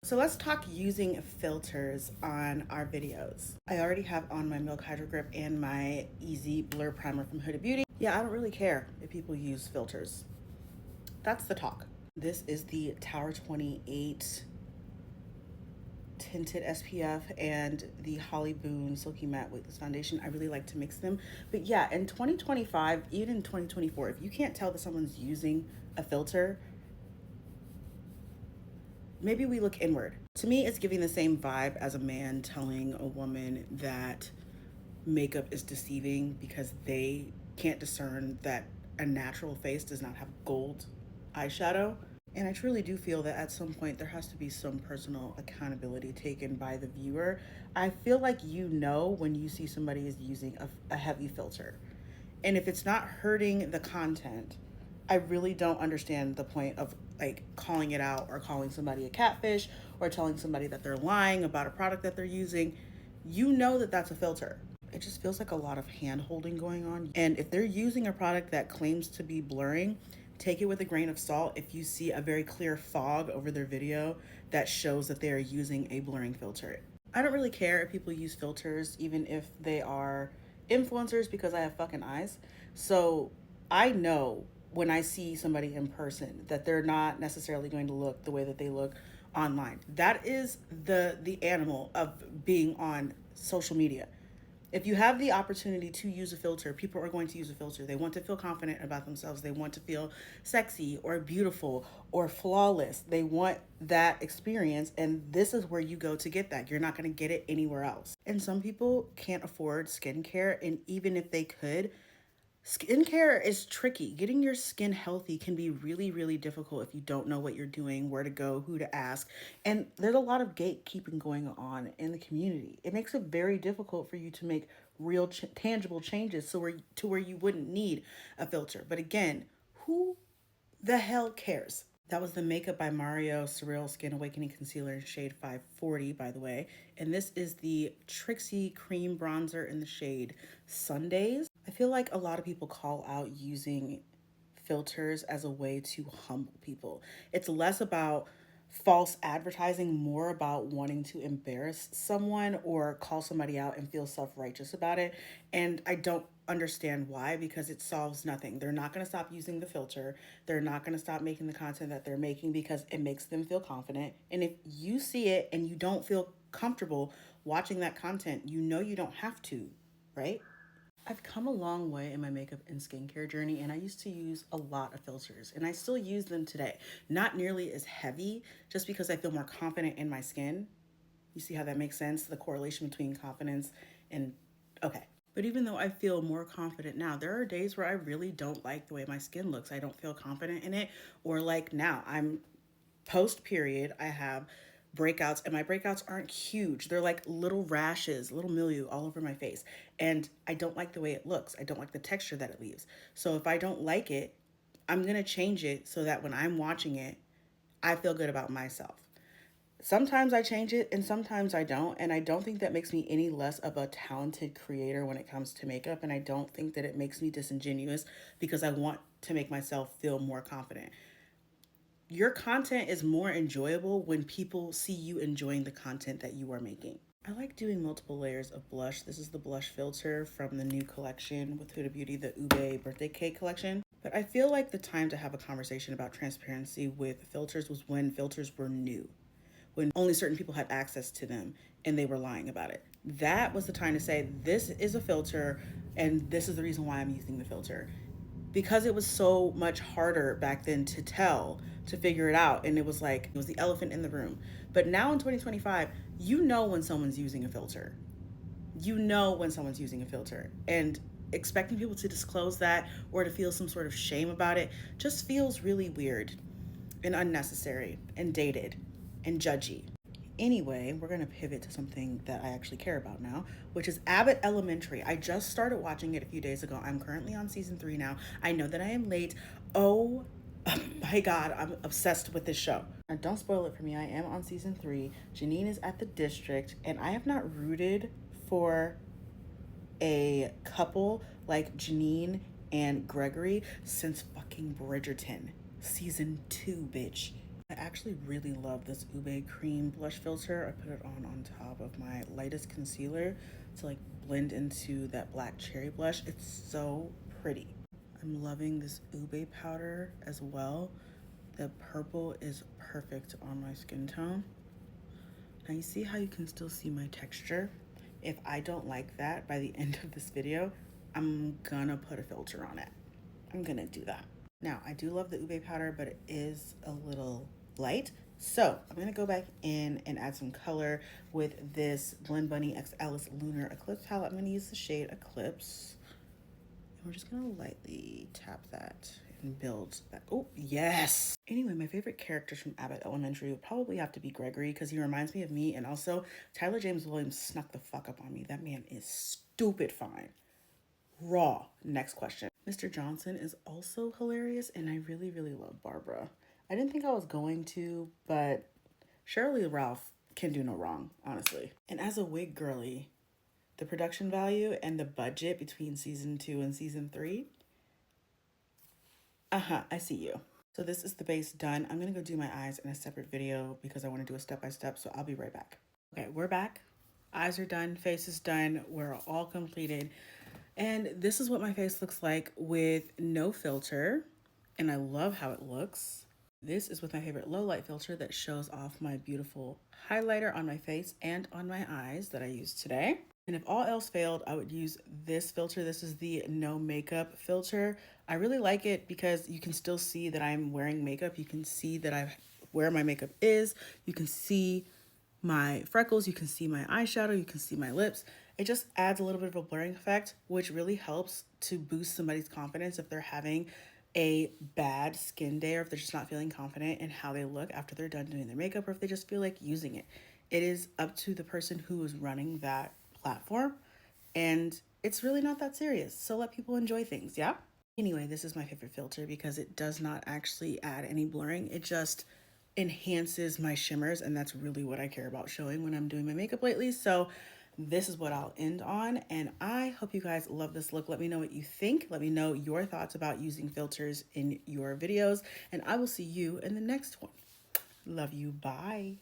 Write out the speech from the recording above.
So let's talk using filters on our videos. I already have on my Milk Hydro Grip and my Easy Blur Primer from Huda Beauty. Yeah, I don't really care if people use filters. That's the talk. This is the Tower 28 tinted SPF and the Holly Boone Silky Matte Weightless Foundation. I really like to mix them. But yeah, in 2025, even in 2024, if you can't tell that someone's using a filter, maybe we look inward. To me, it's giving the same vibe as a man telling a woman that makeup is deceiving because they can't discern that a natural face does not have gold eyeshadow. And I truly do feel that at some point there has to be some personal accountability taken by the viewer. I feel like you know when you see somebody is using a heavy filter. And if it's not hurting the content, I really don't understand the point of like calling it out or calling somebody a catfish or telling somebody that they're lying about a product that they're using. You know that that's a filter. It just feels like a lot of hand holding going on. And if they're using a product that claims to be blurring, take it with a grain of salt if you see a very clear fog over their video that shows that they are using a blurring filter. I don't really care if people use filters, even if they are influencers, because I have fucking eyes. So I know when I see somebody in person that they're not necessarily going to look the way that they look online. That is the animal of being on social media. If you have the opportunity to use a filter, people are going to use a filter. They want to feel confident about themselves. They want to feel sexy or beautiful or flawless. They want that experience, and this is where you go to get that. You're not going to get it anywhere else. And some people can't afford skincare, and even if they could, skincare is tricky. Getting your skin healthy can be really, really difficult if you don't know what you're doing, where to go, who to ask. And there's a lot of gatekeeping going on in the community. It makes it very difficult for you to make real tangible changes to where you wouldn't need a filter. But again, who the hell cares? That was the Makeup by Mario Surreal Skin Awakening Concealer in shade 540, by the way. And this is the Trixie Cream Bronzer in the shade Sundays. I feel like a lot of people call out using filters as a way to humble people. It's less about false advertising, more about wanting to embarrass someone or call somebody out and feel self-righteous about it. And I don't understand why, because it solves nothing. They're not going to stop using the filter. They're not going to stop making the content that they're making because it makes them feel confident. And if you see it and you don't feel comfortable watching that content, you know you don't have to, right? I've come a long way in my makeup and skincare journey, and I used to use a lot of filters, and I still use them today. Not nearly as heavy, just because I feel more confident in my skin. You see how that makes sense? The correlation between confidence and okay. But even though I feel more confident now, there are days where I really don't like the way my skin looks. I don't feel confident in it. Or like now, I'm post period, I have breakouts, and my breakouts aren't huge. They're like little rashes, little milieu all over my face. And I don't like the way it looks. I don't like the texture that it leaves. So if I don't like it, I'm going to change it so that when I'm watching it, I feel good about myself. Sometimes I change it and sometimes I don't. And I don't think that makes me any less of a talented creator when it comes to makeup. And I don't think that it makes me disingenuous because I want to make myself feel more confident. Your content is more enjoyable when people see you enjoying the content that you are making. I like doing multiple layers of blush. This is the blush filter from the new collection with Huda Beauty, the Ube birthday cake collection. But I feel like the time to have a conversation about transparency with filters was when filters were new, when only certain people had access to them and they were lying about it. That was the time to say, this is a filter and this is the reason why I'm using the filter. Because it was so much harder back then to tell, to figure it out. And it was like, it was the elephant in the room. But now in 2025, you know when someone's using a filter. You know when someone's using a filter. And expecting people to disclose that or to feel some sort of shame about it just feels really weird and unnecessary and dated and judgy. Anyway, we're going to pivot to something that I actually care about now, which is Abbott Elementary. I just started watching it a few days ago. I'm currently on season 3 now. I know that I am late. Oh my God, I'm obsessed with this show. Now, don't spoil it for me. I am on season 3. Janine is at the district, and I have not rooted for a couple like Janine and Gregory since fucking Bridgerton. Season 2, bitch. I actually really love this Ube Cream blush filter. I put it on top of my lightest concealer to like blend into that black cherry blush. It's so pretty. I'm loving this Ube powder as well. The purple is perfect on my skin tone. Now you see how you can still see my texture? If I don't like that by the end of this video, I'm gonna put a filter on it. I'm gonna do that. Now, I do love the ube powder, but it is a little light. So I'm gonna go back in and add some color with this Blend Bunny X Alice Lunar Eclipse palette. I'm gonna use the shade Eclipse. And we're just gonna lightly tap that and build that. Oh, yes. Anyway, my favorite characters from Abbott Elementary would probably have to be Gregory because he reminds me of me. And also, Tyler James Williams snuck the fuck up on me. That man is stupid fine. Raw. Next question. Mr. Johnson is also hilarious, and I really, really love Barbara. I didn't think I was going to, but Shirley Ralph can do no wrong, honestly. And as a wig girly, the production value and the budget between season 2 and season 3, I see you. So this is the base done. I'm gonna go do my eyes in a separate video because I wanna do a step-by-step, so I'll be right back. Okay, we're back. Eyes are done, face is done, we're all completed. And this is what my face looks like with no filter. And I love how it looks. This is with my favorite low light filter that shows off my beautiful highlighter on my face and on my eyes that I used today. And if all else failed, I would use this filter. This is the no makeup filter. I really like it because you can still see that I'm wearing makeup. You can see that where my makeup is. You can see my freckles, you can see my eyeshadow, you can see my lips. It just adds a little bit of a blurring effect, which really helps to boost somebody's confidence if they're having a bad skin day or if they're just not feeling confident in how they look after they're done doing their makeup or if they just feel like using it. It is up to the person who is running that platform, and it's really not that serious. So let people enjoy things, yeah? Anyway, this is my favorite filter because it does not actually add any blurring. It just enhances my shimmers, and that's really what I care about showing when I'm doing my makeup lately. So this is what I'll end on, and I hope you guys love this look. Let me know what you think. Let me know your thoughts about using filters in your videos, and I will see you in the next one. Love you. Bye.